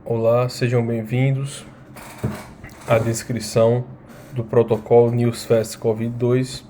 Olá, sejam bem-vindos à descrição do protocolo NewsFast Covid-2,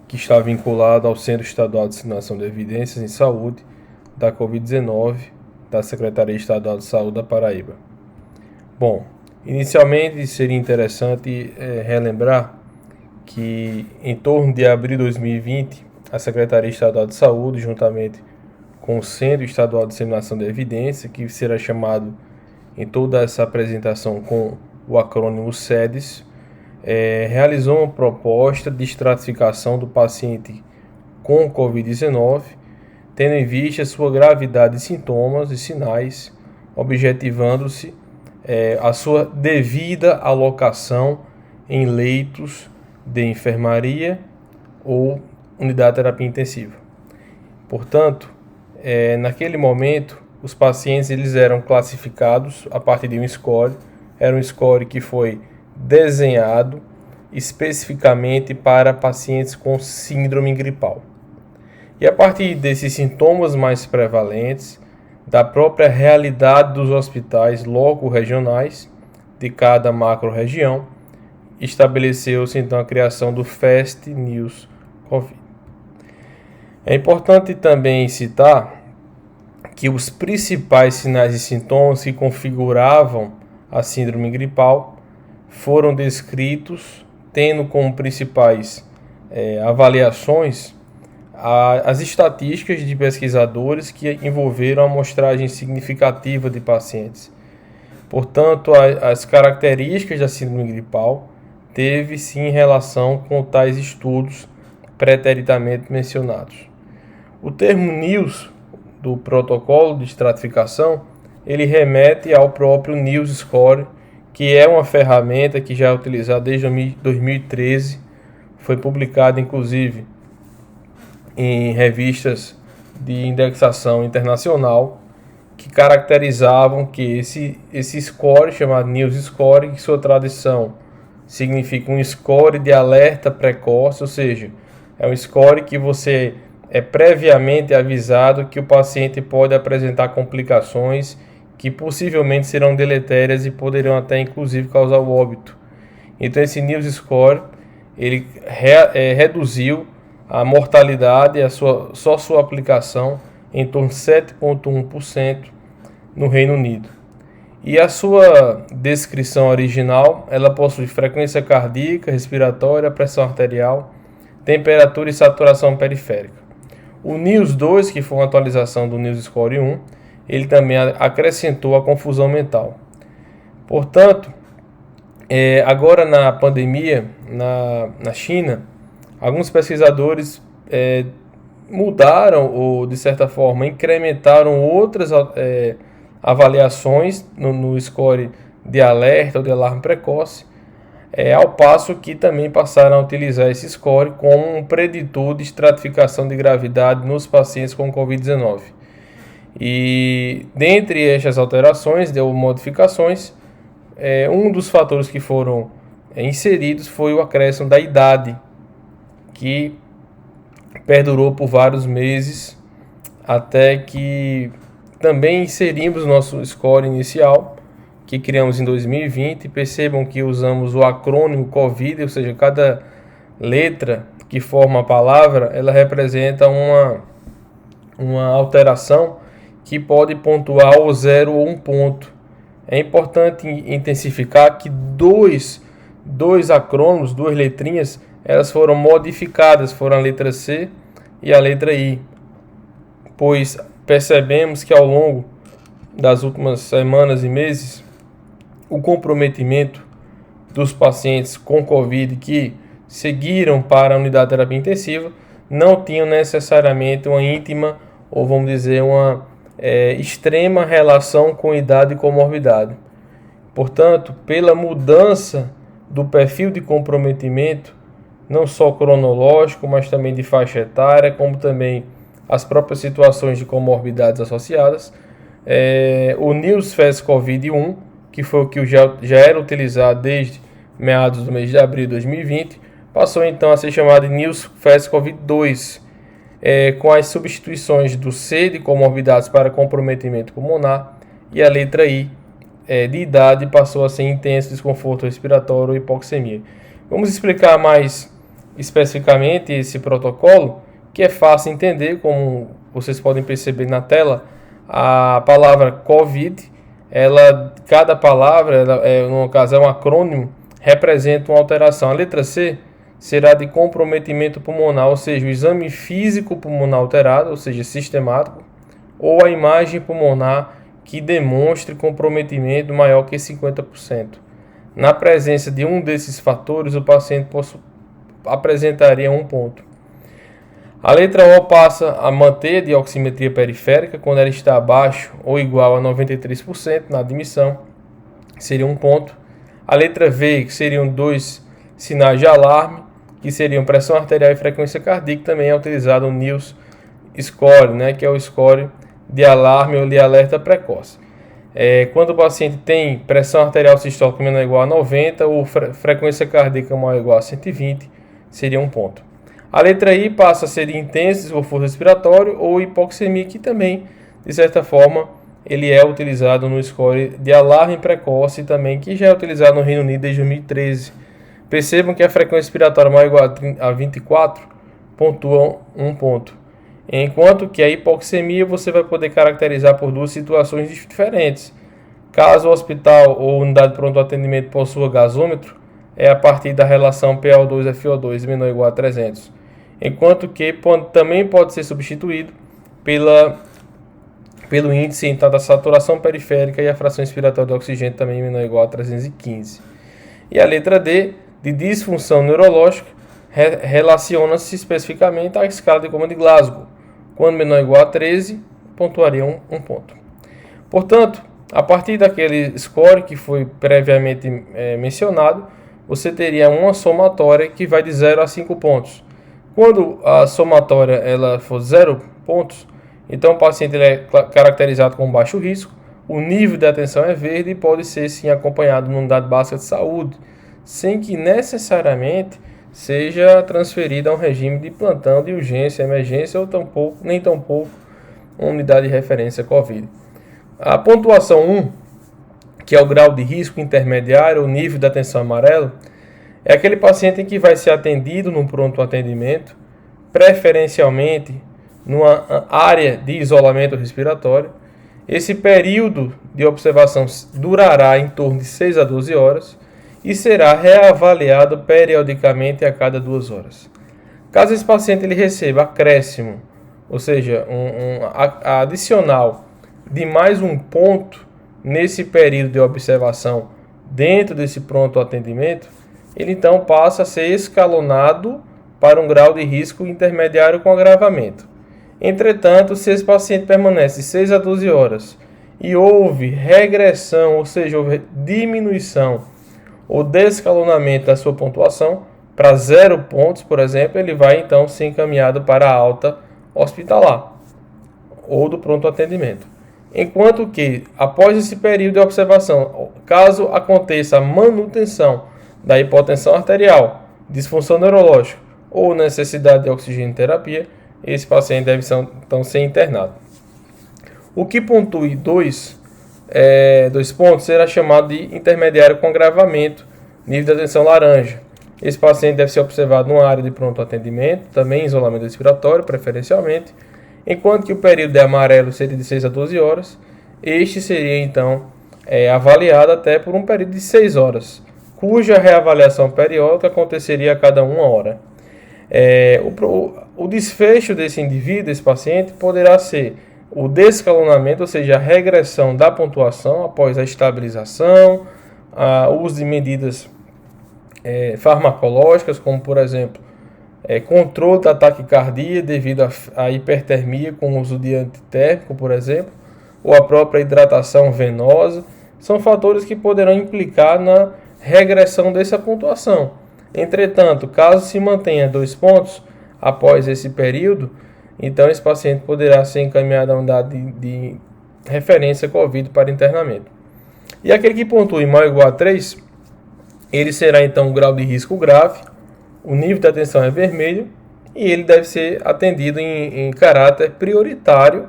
que está vinculado ao Centro Estadual de Disseminação de Evidências em Saúde da Covid-19 da Secretaria Estadual de Saúde da Paraíba. Bom, inicialmente seria interessante relembrar que em torno de abril de 2020, a Secretaria Estadual de Saúde, juntamente com o Centro Estadual de Disseminação de Evidência, que será chamado em toda essa apresentação com o acrônimo SEDES, realizou uma proposta de estratificação do paciente com Covid-19, tendo em vista sua gravidade de sintomas e sinais, objetivando-se a sua devida alocação em leitos de enfermaria ou unidade de terapia intensiva. Portanto, naquele momento, os pacientes eles eram classificados a partir de um score. Era um score que foi desenhado especificamente para pacientes com síndrome gripal. E a partir desses sintomas mais prevalentes, da própria realidade dos hospitais loco-regionais de cada macro-região, estabeleceu-se então a criação do Fast News Covid. É importante também citar que os principais sinais e sintomas que configuravam a síndrome gripal foram descritos, tendo como principais avaliações as estatísticas de pesquisadores que envolveram a amostragem significativa de pacientes. Portanto, as características da síndrome gripal teve sim relação com tais estudos preteritamente mencionados. O termo NEWS do protocolo de estratificação, ele remete ao próprio News Score, que é uma ferramenta que já é utilizada desde 2013, foi publicada inclusive em revistas de indexação internacional, que caracterizavam que esse score, chamado News Score, que sua tradução significa um score de alerta precoce, ou seja, é um score que você é previamente avisado que o paciente pode apresentar complicações que possivelmente serão deletérias e poderão até inclusive causar o óbito. Então esse News Score ele reduziu a mortalidade e só sua aplicação em torno de 7,1% no Reino Unido. E a sua descrição original, ela possui frequência cardíaca, respiratória, pressão arterial, temperatura e saturação periférica. O News 2, que foi uma atualização do News Score 1, ele também acrescentou a confusão mental. Portanto, agora na pandemia, na China, alguns pesquisadores mudaram ou, de certa forma, incrementaram outras avaliações no score de alerta ou de alarme precoce, ao passo que também passaram a utilizar esse score como um preditor de estratificação de gravidade nos pacientes com Covid-19. E dentre estas alterações, ou modificações, um dos fatores que foram inseridos foi o acréscimo da idade, que perdurou por vários meses, até que também inserimos nosso score inicial, que criamos em 2020. Percebam que usamos o acrônimo COVID, ou seja, cada letra que forma a palavra, ela representa uma alteração que pode pontuar o 0 ou 1 ponto. É importante intensificar que dois acrônimos, duas letrinhas, elas foram modificadas, foram a letra C e a letra I, pois percebemos que ao longo das últimas semanas e meses, o comprometimento dos pacientes com Covid que seguiram para a unidade de terapia intensiva não tinham necessariamente uma íntima, ou vamos dizer, uma extrema relação com idade e comorbidade. Portanto, pela mudança do perfil de comprometimento, não só cronológico, mas também de faixa etária, como também as próprias situações de comorbidades associadas, o NewsFast Covid-1, que foi o que já era utilizado desde meados do mês de abril de 2020, passou então a ser chamado de NewsFast Covid-2, com as substituições do C de comorbidades para comprometimento pulmonar e a letra I de idade passou a ser intenso desconforto respiratório ou hipoxemia. Vamos explicar mais especificamente esse protocolo, que é fácil de entender, como vocês podem perceber na tela. A palavra COVID, cada palavra, no caso é um acrônimo, representa uma alteração. A letra C será de comprometimento pulmonar, ou seja, o exame físico pulmonar alterado, ou seja, sistemático, ou a imagem pulmonar que demonstre comprometimento maior que 50%. Na presença de um desses fatores, o paciente apresentaria um ponto. A letra O passa a manter de oximetria periférica quando ela está abaixo ou igual a 93% na admissão, seria um ponto. A letra V, que seriam 2 sinais de alarme, que seriam pressão arterial e frequência cardíaca, também é utilizado o NILS Score, que é o score de alarme ou de alerta precoce. Quando o paciente tem pressão arterial sistólica menor ou igual a 90 ou frequência cardíaca maior ou igual a 120, seria um ponto. A letra I passa a ser de intenso desconforto respiratório ou hipoxemia, que também, de certa forma, ele é utilizado no score de alarme precoce também, que já é utilizado no Reino Unido desde 2013. Percebam que a frequência respiratória maior ou igual a 24 pontua um ponto. Enquanto que a hipoxemia você vai poder caracterizar por duas situações diferentes. Caso o hospital ou unidade de pronto atendimento possua gasômetro, é a partir da relação PO2-FO2 menor ou igual a 300. Enquanto que também pode ser substituído pelo índice então, da saturação periférica e a fração expiratória de oxigênio também menor ou igual a 315. E a letra D, de disfunção neurológica, relaciona-se especificamente à escala de Coma de Glasgow. Quando menor ou igual a 13, pontuaria um ponto. Portanto, a partir daquele score que foi previamente mencionado, você teria uma somatória que vai de 0 a 5 pontos. Quando a somatória ela for 0 pontos, então o paciente ele é caracterizado com baixo risco, o nível de atenção é verde e pode ser sim acompanhado numa unidade básica de saúde, sem que necessariamente seja transferido a um regime de plantão de urgência, emergência ou nem tampouco uma unidade de referência COVID. A pontuação 1, que é o grau de risco intermediário, o nível de atenção amarelo, é aquele paciente em que vai ser atendido num pronto atendimento, preferencialmente numa área de isolamento respiratório. Esse período de observação durará em torno de 6 a 12 horas e será reavaliado periodicamente a cada 2 horas. Caso esse paciente ele receba acréscimo, ou seja, adicional de mais um ponto nesse período de observação dentro desse pronto atendimento, ele então passa a ser escalonado para um grau de risco intermediário com agravamento. Entretanto, se esse paciente permanece 6 a 12 horas e houve regressão, ou seja, houve diminuição ou descalonamento da sua pontuação para 0 pontos, por exemplo, ele vai então ser encaminhado para a alta hospitalar ou do pronto atendimento. Enquanto que, após esse período de observação, caso aconteça a manutenção da hipotensão arterial, disfunção neurológica ou necessidade de oxigênio terapia, esse paciente deve então ser internado. O que pontue 2 pontos será chamado de intermediário com agravamento, nível de atenção laranja. Esse paciente deve ser observado numa área de pronto atendimento, também em isolamento respiratório, preferencialmente, enquanto que o período de amarelo seria de 6 a 12 horas. Este seria então avaliado até por um período de 6 horas, cuja reavaliação periódica aconteceria a cada 1 hora. O desfecho desse indivíduo, desse paciente, poderá ser o descalonamento, ou seja, a regressão da pontuação após a estabilização, o uso de medidas farmacológicas, como por exemplo, controle da taquicardia devido à hipertermia com o uso de antitérmico, por exemplo, ou a própria hidratação venosa, são fatores que poderão implicar na regressão dessa pontuação. Entretanto, caso se mantenha 2 pontos após esse período, então esse paciente poderá ser encaminhado a unidade de referência COVID para internamento. E aquele que pontue maior ou igual a 3, ele será então um grau de risco grave, o nível de atenção é vermelho e ele deve ser atendido em caráter prioritário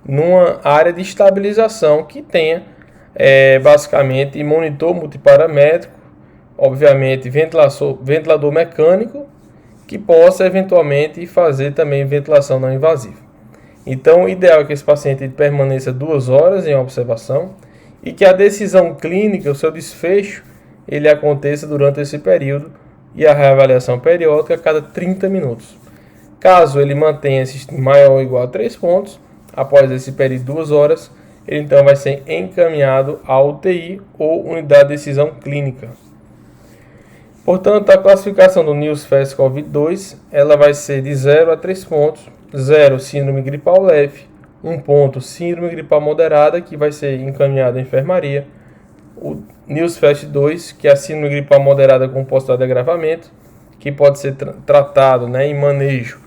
numa área de estabilização que tenha basicamente monitor multiparamétrico, obviamente ventilador mecânico, que possa eventualmente fazer também ventilação não invasiva. Então, o ideal é que esse paciente permaneça 2 horas em observação e que a decisão clínica, o seu desfecho, ele aconteça durante esse período e a reavaliação periódica a cada 30 minutos. Caso ele mantenha esse maior ou igual a 3 pontos, após esse período de 2 horas, ele então vai ser encaminhado à UTI ou unidade de decisão clínica. Portanto, a classificação do NIUS-FAST COVID-2 ela vai ser de 0 a 3 pontos. 0, síndrome gripal leve. 1 ponto, síndrome gripal moderada, que vai ser encaminhado à enfermaria. O NIUS-FAST 2, que é a síndrome gripal moderada com possibilidade de agravamento, que pode ser tratado em manejo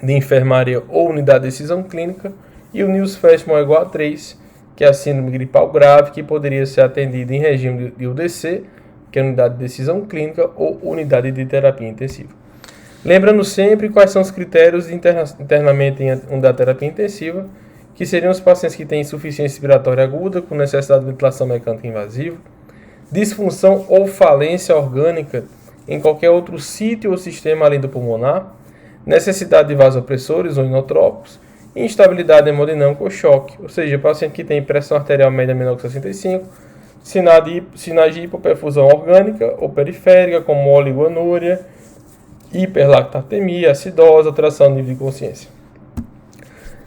de enfermaria ou unidade de decisão clínica. E o NIUS-FAST maior ou igual a 3, que é a síndrome gripal grave, que poderia ser atendida em regime de UDC, que é unidade de decisão clínica ou unidade de terapia intensiva. Lembrando sempre quais são os critérios de internamento em unidade de terapia intensiva, que seriam os pacientes que têm insuficiência respiratória aguda, com necessidade de ventilação mecânica invasiva, disfunção ou falência orgânica em qualquer outro sítio ou sistema além do pulmonar, necessidade de vasopressores ou inotrópicos, instabilidade hemodinâmica ou choque, ou seja, paciente que tem pressão arterial média menor que 65, sinais de hipoperfusão orgânica ou periférica, como oligoanúria, hiperlactatemia, acidose, alteração do nível de consciência.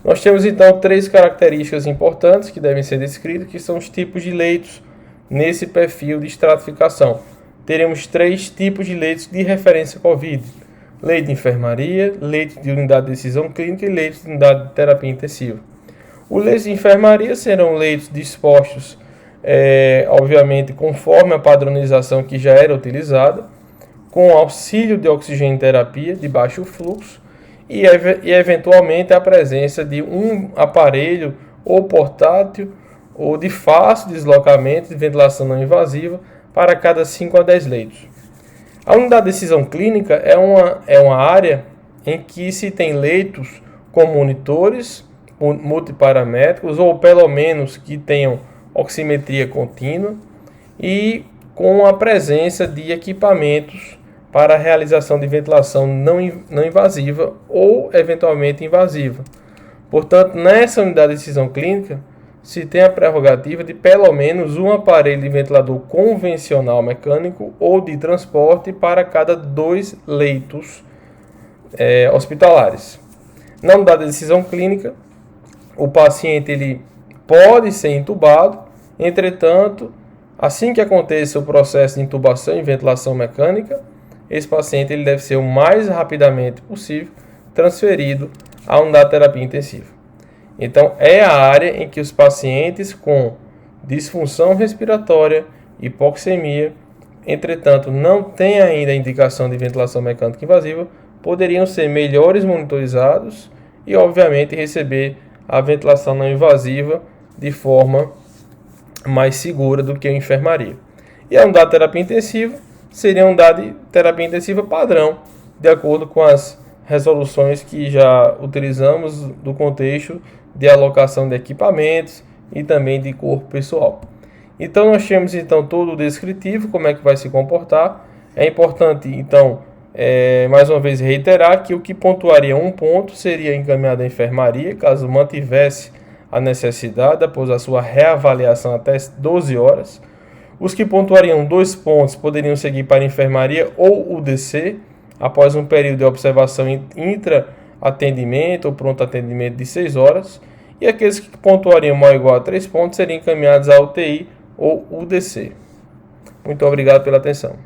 Nós temos então 3 características importantes que devem ser descritas, que são os tipos de leitos nesse perfil de estratificação. Teremos 3 tipos de leitos de referência COVID: leito de enfermaria, leito de unidade de decisão clínica e leito de unidade de terapia intensiva. Os leitos de enfermaria serão leitos dispostos obviamente conforme a padronização que já era utilizada, com auxílio de oxigênio terapia de baixo fluxo e eventualmente a presença de um aparelho ou portátil ou de fácil deslocamento de ventilação não invasiva para cada 5 a 10 leitos. A unidade de decisão clínica é uma área em que se tem leitos com monitores multiparamétricos ou pelo menos que tenham oximetria contínua e com a presença de equipamentos para a realização de ventilação não invasiva ou eventualmente invasiva. Portanto, nessa unidade de decisão clínica, se tem a prerrogativa de pelo menos um aparelho de ventilador convencional mecânico ou de transporte para cada 2 leitos hospitalares. Na unidade de decisão clínica, o paciente ele pode ser intubado. Entretanto, assim que aconteça o processo de intubação e ventilação mecânica, esse paciente ele deve ser o mais rapidamente possível transferido à unidade de terapia intensiva. Então, é a área em que os pacientes com disfunção respiratória, hipoxemia, entretanto, não têm ainda a indicação de ventilação mecânica invasiva, poderiam ser melhores monitorizados e, obviamente, receber a ventilação não invasiva de forma mais segura do que a enfermaria. E a unidade de terapia intensiva seria uma unidade de terapia intensiva padrão, de acordo com as resoluções que já utilizamos do contexto de alocação de equipamentos e também de corpo pessoal. Então nós temos então todo o descritivo, como é que vai se comportar. É importante então mais uma vez reiterar que o que pontuaria 1 ponto seria encaminhado à enfermaria, caso mantivesse a necessidade após a sua reavaliação até 12 horas. Os que pontuariam 2 pontos poderiam seguir para a enfermaria ou UDC, após um período de observação intra-atendimento ou pronto-atendimento de 6 horas. E aqueles que pontuariam maior ou igual a 3 pontos seriam encaminhados à UTI ou UDC. Muito obrigado pela atenção.